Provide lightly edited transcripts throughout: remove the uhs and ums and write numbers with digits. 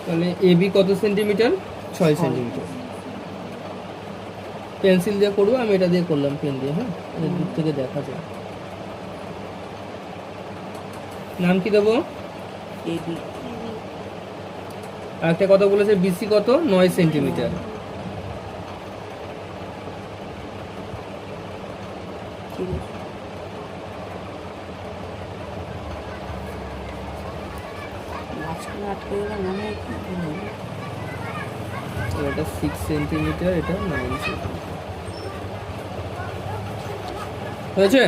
তাহলে এবি কত centimetre? 6 centimetre. Pencil দিয়ে করবো, আমি এটা দিয়ে করলাম পেন দিয়ে। হ্যাঁ, দূর থেকে দেখা যায়। নাম কি দেবো? এবি। আর একটা কথা বলেছে বিসি কত? 9 সেন্টিমিটার। ঠিক আছে। মাঝখানে আটকে গেলে মনে হয় কি হবে? এটা 6 সেন্টিমিটার, এটা 9 সেন্টিমিটার হয়েছে।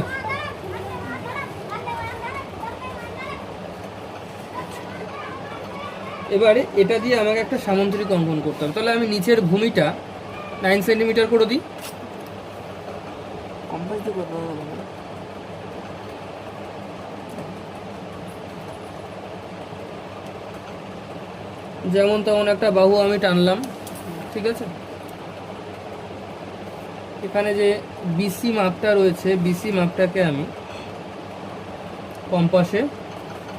এবারে এটা দিয়ে আমাকে একটা সামান্তরিক অঙ্কন করতে হবে। তাহলে আমি নিচের ভূমিটা 9 সেন্টিমিটার করে দিই। কম্পাস দিয়ে করতে হবে না? যেমন তেমন একটা বাহু আমি টানলাম, ঠিক আছে। এখানে যে বিসি মাপটা রয়েছে, বিসি মাপটাকে আমি কম্পাসে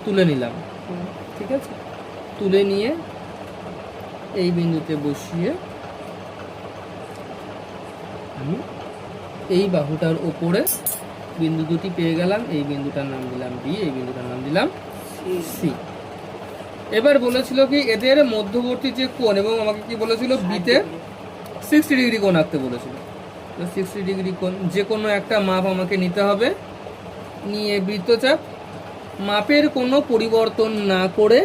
তুলে নিলাম, ঠিক আছে। তুলে নিয়ে এই বিন্দুতে বসিয়ে আমি এই বাহুটার ওপরে বিন্দু দুটি পেয়ে গেলাম। এই বিন্দুটার নাম দিলাম বি, এই বিন্দুটার নাম দিলাম সি। এবার বলেছিল কি এদের মধ্যবর্তী যে কোণ, এবং আমাকে কি বলেছিল বিতে 60 ডিগ্রি কোণ আঁকতে বলেছিল। 60 ডিগ্রি কোণ যে কোনো একটা মাপ আমাকে নিতে হবে। নিয়ে বৃত্তচাপ মাপের কোনো পরিবর্তন না করে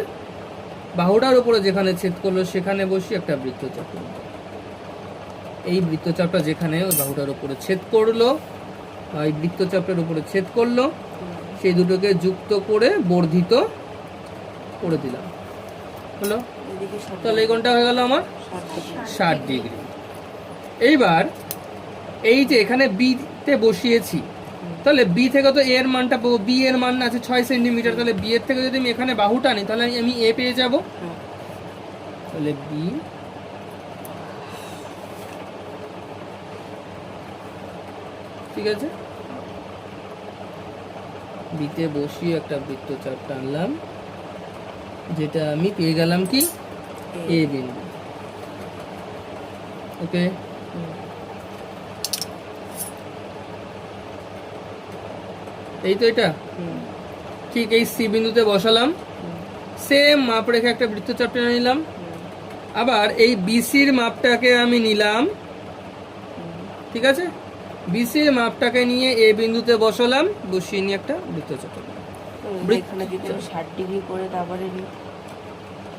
বাহুটার উপরে যেখানে ছেদ করলো সেখানে বসিয়ে একটা বৃত্তচাপ করব। এই বৃত্তচাপটা যেখানে ওই বাহুটার উপরে ছেদ করলো, এই বৃত্তচাপের উপরে ছেদ করলো, সেই দুটোকে যুক্ত করে বর্ধিত করে দিলাম, হলো। তাহলে এই কোণটা হয়ে গেল আমার 60 ডিগ্রি। এইবার এই যে এখানে বি তে বসিয়েছি, তাহলে বি থেকে তো এর মানটা পাবো। বি এর মান আছে 6 সেন্টিমিটার, তাহলে বি এর থেকে যদি আমি এখানে বাহুটা নিই তাহলে আমি এ পেয়ে যাব। তাহলে বি ঠিক আছে, বিতে বসিয়ে একটা বৃত্তচাপ টানলাম, যেটা আমি পেয়ে গেলাম কি এ বিন্দু। ওকে, এই তো এটা ঠিক এই সি বিন্দুতে বসালাম, সেম মাপ রেখে একটা বৃত্তচাপ টেনে নিলাম। আবার এই বিসির মাপটাকে আমি নিলাম, ঠিক আছে। বিসির মাপটাকে নিয়ে এ বিন্দুতে বসালাম, বসিয়ে নিয়ে একটা বৃত্তচাপ। এখানে যদি 60 ডিগ্রি করে তারপরে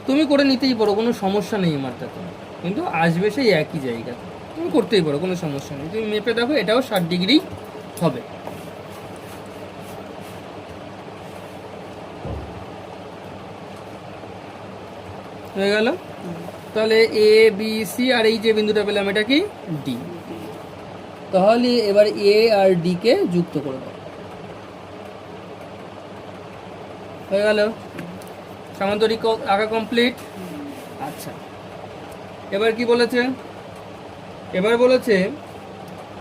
তুমি করে নিতেই পারো, কোনো সমস্যা নেই মারটাতে, কিন্তু আসবে সেই একই জায়গাতে। তুমি করতেই পারো, কোনো সমস্যা নেই। তুমি মেপে দেখো, এটাও 60 ডিগ্রি হবে। হয়ে গেল। তাহলে এ বি সি আর এই যে বিন্দুটা পেলাম এটা কি ডি। তাহলে এবার এ আর ডি কে যুক্ত করে দাও। হয়ে গেল, সামান্তরিক আঁকা কমপ্লিট। আচ্ছা, এবার কি বলেছে? এবার বলেছে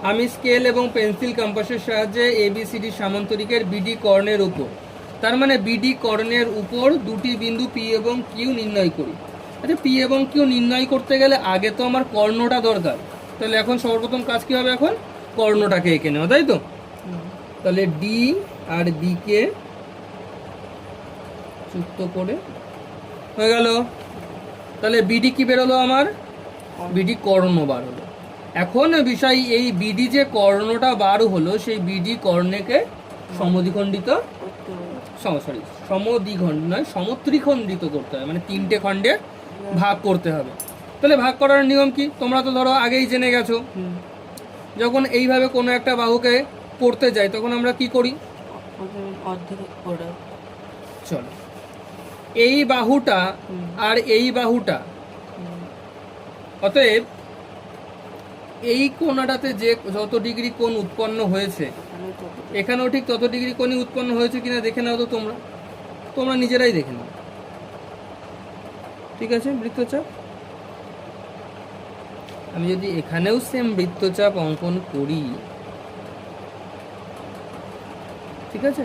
আমি স্কেল এবং পেন্সিল কম্পাসের সাহায্যে এবিসিডি সামান্তরিকের বিডি কর্ণের উপর, তার মানে বিডি কর্ণের উপর দুটি বিন্দু পি এবং কিউ নির্ণয় করি। আচ্ছা, পি এবং কিউ নির্ণয় করতে গেলে আগে তো আমার কর্ণটা দরকার। তাহলে এখন সর্বপ্রথম কাজ কি হবে? এখন কর্ণটাকে এঁকে নেওয়া, তাই তো। তাহলে ডি আর বি কে যুক্ত করে হয়ে গেল। তাহলে বিডি কি বেরোলো আমার? বিডি কর্ণ বার হলো। এখন বিষয় এই বিডি যে কর্ণটা বার হলো, সেই বিডি কর্ণকে সমদ্বিখণ্ডিত, সরি সমদ্বিখণ্ড নয়, সমত্রিখণ্ডিত করতে হবে, মানে 3টে খণ্ডে ভাগ করতে হবে। তাহলে ভাগ করার নিয়ম কি তোমরা তো ধরো আগেই জেনে গেছো। যখন এইভাবে কোনো একটা বাহুকে করতে যাই তখন আমরা কি করি? চলো, এই বাহুটা আর এই বাহুটা, অতএব এই কোণাটাতে যে যত ডিগ্রি কোণ উৎপন্ন হয়েছে এখানেও ঠিক তত ডিগ্রি কোণই উৎপন্ন হয়েছে কিনা দেখে নাও তো তোমরা নিজেরাই দেখে নাও। ঠিক আছে, বৃত্তচাপ আমি যদি এখানেও সেম বৃত্তচাপ অঙ্কন করি, ঠিক আছে,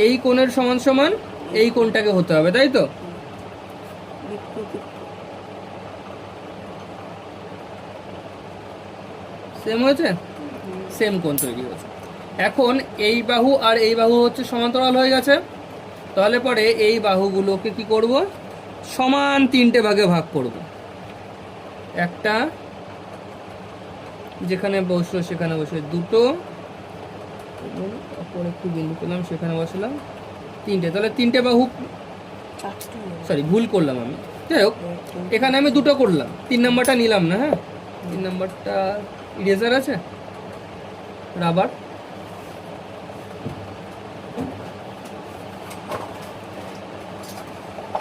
এই কোণের সমান সমান এই কোণটাকে হতে হবে, তাই তো। সেম হয়েছে, সেম কোণ তৈরি হয়েছে। এখন এই বাহু আর এই বাহু হচ্ছে সমান্তরাল হয়ে গেছে, তাহলে পরে এই বাহুগুলোকে কি করব, সমান 3টে ভাগে ভাগ করব। একটা যেখানে বসলো সেখানে বসে দুটো, অপর একটু বিন্দু পেলাম সেখানে বসালাম 3টে, তাহলে 3টে বাহু, সরি ভুল করলাম আমি, যাই হোক এখানে আমি দুটো করলাম, 3 নাম্বারটা নিলাম না। হ্যাঁ, 3 নাম্বারটা ইরেজার আছে, রাবার।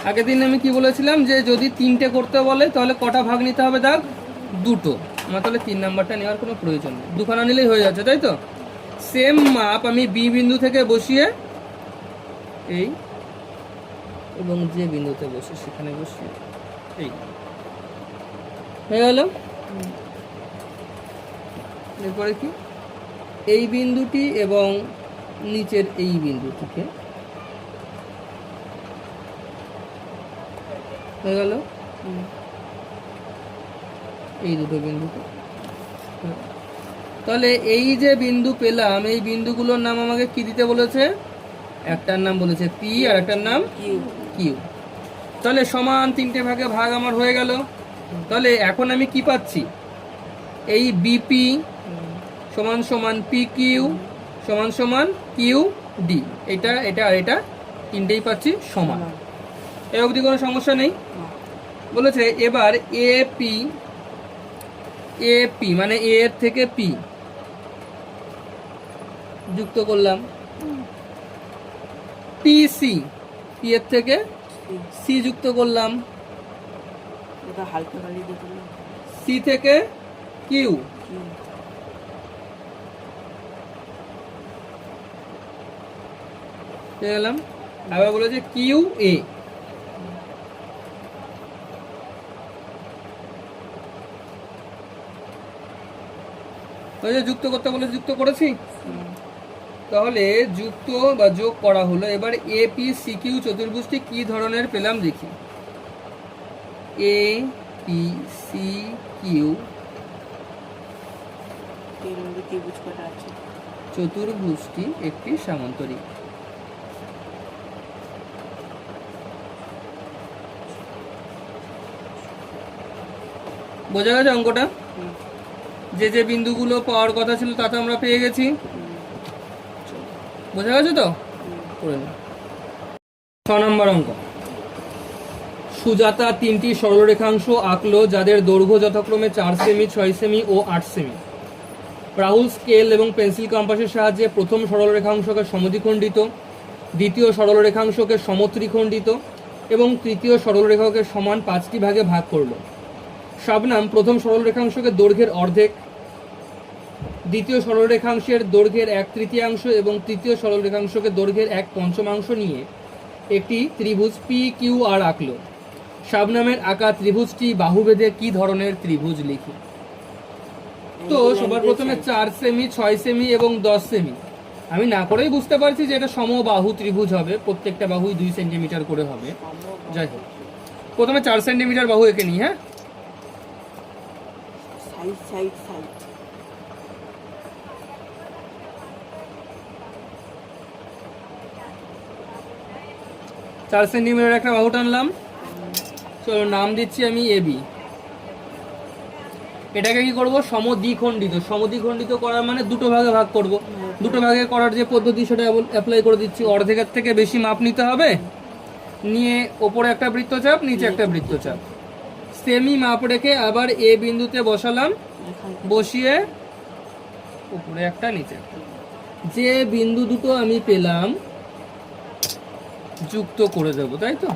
আগের দিন আমি কি বলেছিলাম যে যদি 3টে করতে বলে তাহলে কটা ভাগ নিতে হবে দাগ, দুটো। আমার তাহলে 3 নাম্বারটা নেওয়ার কোনো প্রয়োজন নেই, দুখানা নিলেই হয়ে যাচ্ছে, তাই তো। সেম মাপ আমি বি বিন্দু থেকে বসিয়ে এই, এবং যে বিন্দুতে বসে সেখানে বসিয়ে এই হয়ে গেল। এরপরে কি, এই বিন্দুটি এবং নিচের এই বিন্দুটিকে হয়ে গেল, এই দুটো বিন্দুকে। তাহলে এই যে বিন্দু পেলাম, এই বিন্দুগুলোর নাম আমাকে কি দিতে বলেছে, একটার নাম বলেছে পি আর একটার নাম কিউ। তাহলে সমান 3টে ভাগে ভাগ আমার হয়ে গেল। তাহলে এখন আমি কি পাচ্ছি, এই বিপি সমান সমান পি কিউ সমান সমান কিউ ডি, এটা এটা আর এটা 3টেই পাচ্ছি সমান। এই অবধি কোনো সমস্যা নেই। বলেছে এবার এপি, এপি মানে এ এর থেকে পি যুক্ত করলাম, পিসি পি এর থেকে সি যুক্ত করলাম, সি থেকে কিউ, পেয়ে গেলাম। আবার বলেছে কিউ এ, যুক্ত করতে বলে যুক্ত করেছি। তাহলে যুক্ত বা যোগ করা হলো। এবার এ পি সি কিউ চতুর্ভুজটি কি ধরনের পেলাম দেখি। এ পি সি কিউ চতুর্ভুজটি একটি সামান্তরিক। বোঝা গেছে অঙ্কটা? যে যে বিন্দুগুলো পাওয়ার কথা ছিল তা তো আমরা পেয়ে গেছি, বোঝা গেছে তো? করে নিন 6 নম্বর অঙ্ক। সুজাতা 3টি সরলরেখাংশ আঁকলো যাদের দৈর্ঘ্য যথাক্রমে 4 সেমি, 6 সেমি ও 8 সেমি। রাহুল স্কেল এবং পেন্সিল কম্পাসের সাহায্যে প্রথম সরলরেখাংশকে সমদ্বিখণ্ডিত, দ্বিতীয় সরলরেখাংশকে সমত্রিখণ্ডিত এবং তৃতীয় সরলরেখাকে সমান 5টি ভাগে ভাগ করলো। শাবনাম প্রথম সরলরেখাংশকে দৈর্ঘ্যের অর্ধেক, দ্বিতীয় সরলরেখাংশের দৈর্ঘ্যের 1/3 এবং তৃতীয় সরলরেখাংশকে দৈর্ঘ্যের 1/5 নিয়ে একটি ত্রিভুজ পি কিউ আর আঁকলো। শাবনামের আঁকা ত্রিভুজটি বাহুভেদে কি ধরনের ত্রিভুজ লিখি। তো সবার প্রথমে 4 সেমি, 6 সেমি এবং 10 সেমি। আমি না করেই বুঝতে পারছি যে এটা সমবাহু ত্রিভুজ হবে, প্রত্যেকটা বাহুই 2 সেন্টিমিটার করে হবে। যাই হোক, প্রথমে 4 সেন্টিমিটার বাহু এঁকে নিই। হ্যাঁ, সাইড সাইড সাইড 4 সেন্টিমিটার একটা বাহু টানলাম। চলো নাম দিচ্ছি আমি এবি। এটাকে কি করব, সমদ্বিখণ্ডিত। সমদ্বিখণ্ডিত করার মানে দুটো ভাগে ভাগ করব। দুটো ভাগে করার যে পদ্ধতি সেটা অ্যাপ্লাই করে দিচ্ছি। অর্ধেকের থেকে বেশি মাপ নিতে হবে, নিয়ে ওপরে একটা বৃত্তচাপ, নিচে একটা বৃত্তচাপ, সেমি মাপ রেখে আবার এ বিন্দুতে বসালাম, বসিয়ে উপরে একটা নিচে একটা। যে বিন্দু দুটো আমি পেলাম যুক্ত করে দেব, তাই তো।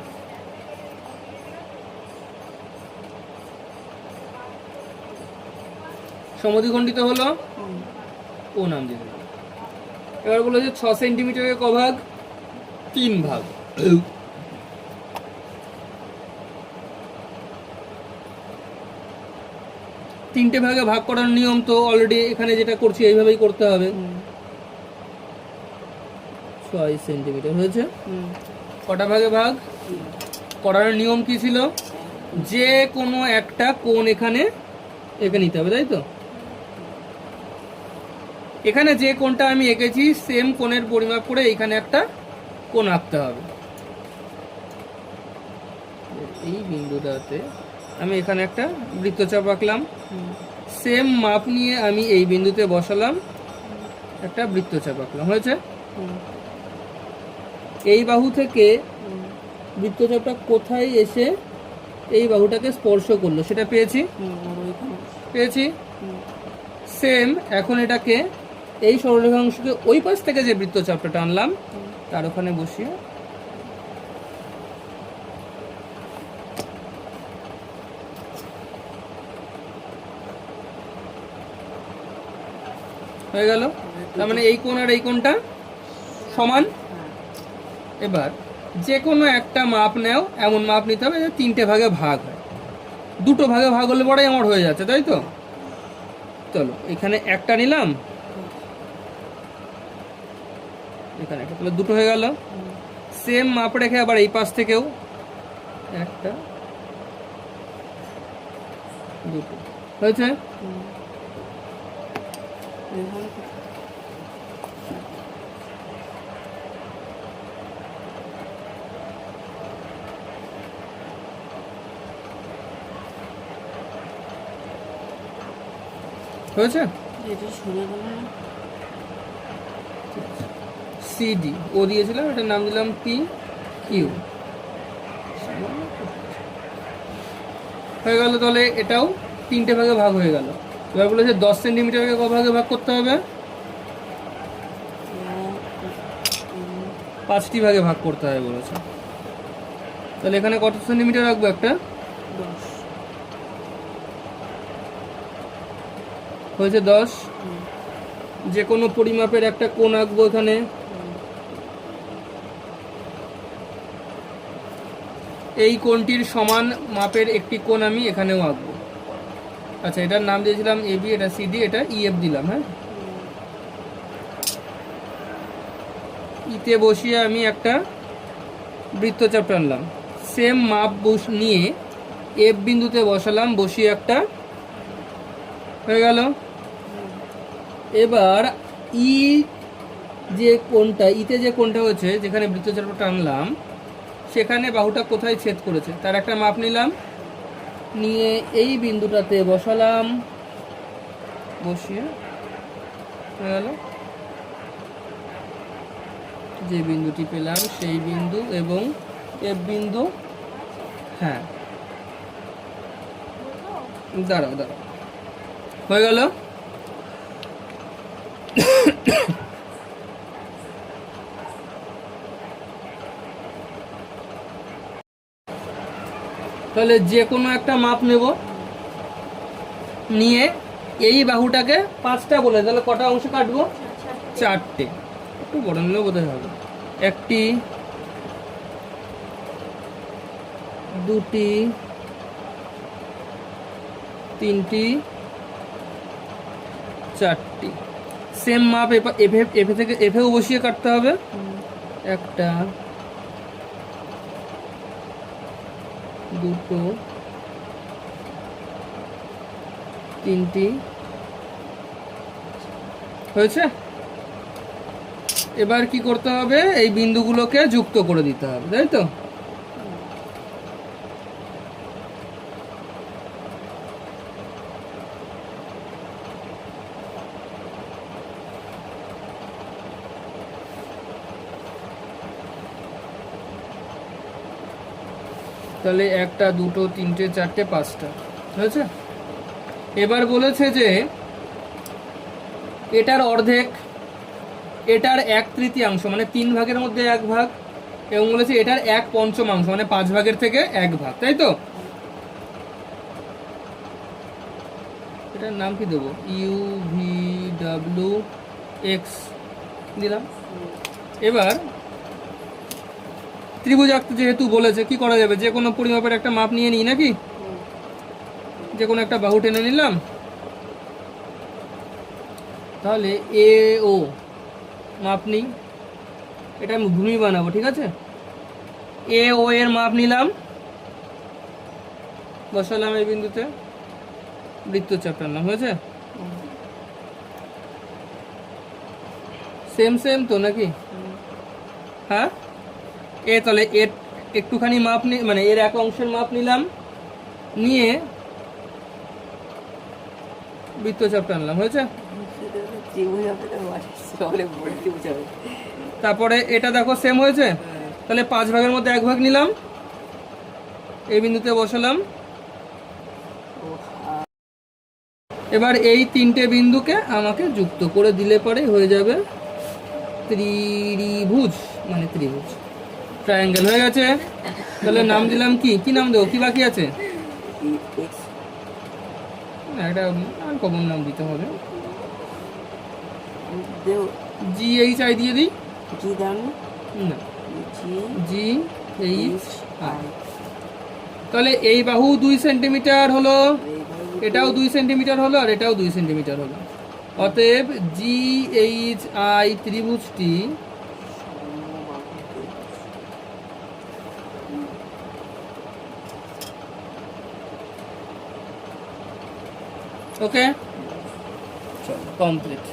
সমদ্বিখণ্ডিত হলো, ও নাম দিয়ে দিলাম। এবার বলো যে 6 সেন্টিমিটারের ক ভাগ, 3 ভাগ। তিনটে ভাগে ভাগ করার নিয়ম তো অলরেডি এখানে যেটা করছি এইভাবেই করতে হবে। 6 সেন্টিমিটার হয়েছে। কটা ভাগে ভাগ করার নিয়ম কি ছিল, যে কোনো একটা কোণ এখানে এঁকে নিতে হবে, তাই তো। এখানে যে কোণটা আমি এঁকেছি সেম কোণের পরিমাপ করে এইখানে একটা কোণ আঁকতে হবে। এই বিন্দুটাতে আমি এখানে একটা বৃত্তচাপ আঁকলাম, সেম মাপ নিয়ে আমি এই বিন্দুতে বসালাম, একটা বৃত্তচাপ আঁকলাম, হয়েছে? এই বাহু থেকে বৃত্তচাপটা কোথায় এসে এই বাহুটাকে স্পর্শ করলো সেটা পেয়েছি, পেয়েছি। সেম এখন এটাকে এই সরলরেখাংশকে ওই পাশ থেকে যে বৃত্তচাপটা টানলাম তার ওখানে বসিয়ে হয়ে গেল। তার মানে এই কোণ আর এই কোণটা সমান। এবার যে কোনো একটা মাপ নেও, এমন মাপ নিতে হবে যে 3টে ভাগে ভাগ হয়, 2টো ভাগে ভাগ হলে পরেই আমার হয়ে যাচ্ছে, তাই তো? চলো এখানে একটা নিলাম, এখানে একটা, তাহলে 2টো হয়ে গেল। সেম মাপ রেখে আবার এই পাশ থেকেও একটা, 2টো হয়েছে। হয়েছে। সিডি ও দিয়েছিলাম, এটার নাম দিলাম পি কিউ, হয়ে গেল। তাহলে এটাও 3টে ভাগে ভাগ হয়ে গেল। এবার বলেছে 10 সেন্টিমিটারকে ক ভাগে ভাগ করতে হবে? 5টি ভাগে ভাগ করতে হবে বলেছে। তাহলে এখানে কত সেন্টিমিটার রাখবো? একটা, হয়েছে 10। যে কোনো পরিমাপের একটা কোণ আঁকবো এখানে, এই কোণটির সমান মাপের একটি কোণ আমি এখানেও আঁকবো। আচ্ছা, এটার নাম দিয়েছিলাম এবি, এটা সিডি, এটা ইএফ দিলাম। হ্যাঁ, ইতে বসিয়ে আমি একটা বৃত্তচাপ টানলাম, সেম মাপ নিয়ে এফ বিন্দুতে বসালাম, বসিয়ে একটা, হয়ে গেল। এবার ই যে কোণটা, ইতে যে কোণটা হয়েছে যেখানে বৃত্তচাপটা টানলাম সেখানে বাহুটা কোথায় ছেদ করেছে তার একটা মাপ নিলাম, নিয়ে এই বিন্দুটাতে বসালাম, বসিয়ে হয়ে গেল। যে বিন্দুটি পেলাম সেই বিন্দু এবং এফ বিন্দু, হ্যাঁ দাঁড়াও দাঁড়াও, হয়ে গেল। তাহলে যে কোনো একটা মাপ নেব, নিয়ে এই বাহুটাকে 5টা বলে, তাহলে কটা অংশ কাটবো? 4টে। একটু বড় নিলেও বোধহয় হবে। 1টি, 2টি, 3টি, 4টি। সেম মাপ এফে থেকে এফেও বসিয়ে কাটতে হবে। একটা, 2টো, 3টি, হয়েছে। এবার কি করতে হবে? এই বিন্দুগুলোকে যুক্ত করে দিতে হবে, তাই তো? তাহলে 1টা, 2টো, 3টে, 4টে, 5টা হয়েছে। এবার বলেছে যে এটার অর্ধেক, এটার 1/3 মানে 3 ভাগের মধ্যে 1 ভাগ, এবং বলেছে এটার 1/5 মানে 5 ভাগের থেকে 1 ভাগ, তাই তো? এটার নাম কি দেবো? UVWX দিলাম। এবার ত্রিভুজ আঁকতে যেহেতু বলেছে, কি করা যাবে? যে কোনো পরিমাপের একটা মাপ নিয়ে নিই নাকি? যে কোনো একটা বাহু টেনে নিলাম, তাহলে AO মাপ নিই, এটা আমি ভূমি বানাবো, ঠিক আছে? AO এর মাপ নিলাম, বসালাম এই বিন্দুতে, বৃত্তচাপ টানলাম, হয়েছে। সেম সেম তো নাকি? হ্যাঁ, এ তাহলে এর একটুখানি মাপ মানে এর এক অংশের মাপ নিলাম, নিয়ে বৃত্তচাপ টানলাম, হয়েছে? ত্রিভুজ হবে তো সকালে বড় ত্রিভুজ হবে। তারপরে এটা দেখো সেম হয়েছে, তাহলে 5 ভাগের মধ্যে 1 ভাগ নিলাম, এই বিন্দুতে বসালাম। এবার এই 3টে বিন্দুকে আমাকে যুক্ত করে দিলে পরে হয়ে যাবে ত্রিভুজ, মানে ত্রিভুজ, ট্রায়াঙ্গেল হয়ে গেছে। তাহলে নাম দিলাম কি? কি নাম দেবো? কি বাকি আছে? না, একটা কমন নাম দিতে হবে। GHI দিয়ে দিই। জি দাও না, জি GHI। তাহলে এই বাহু 2 সেন্টিমিটার হলো, এটাও 2 সেন্টিমিটার হলো, আর এটাও 2 সেন্টিমিটার হলো। অতএব GHI ত্রিভুজটি ওকে, চলো কমপ্লিট।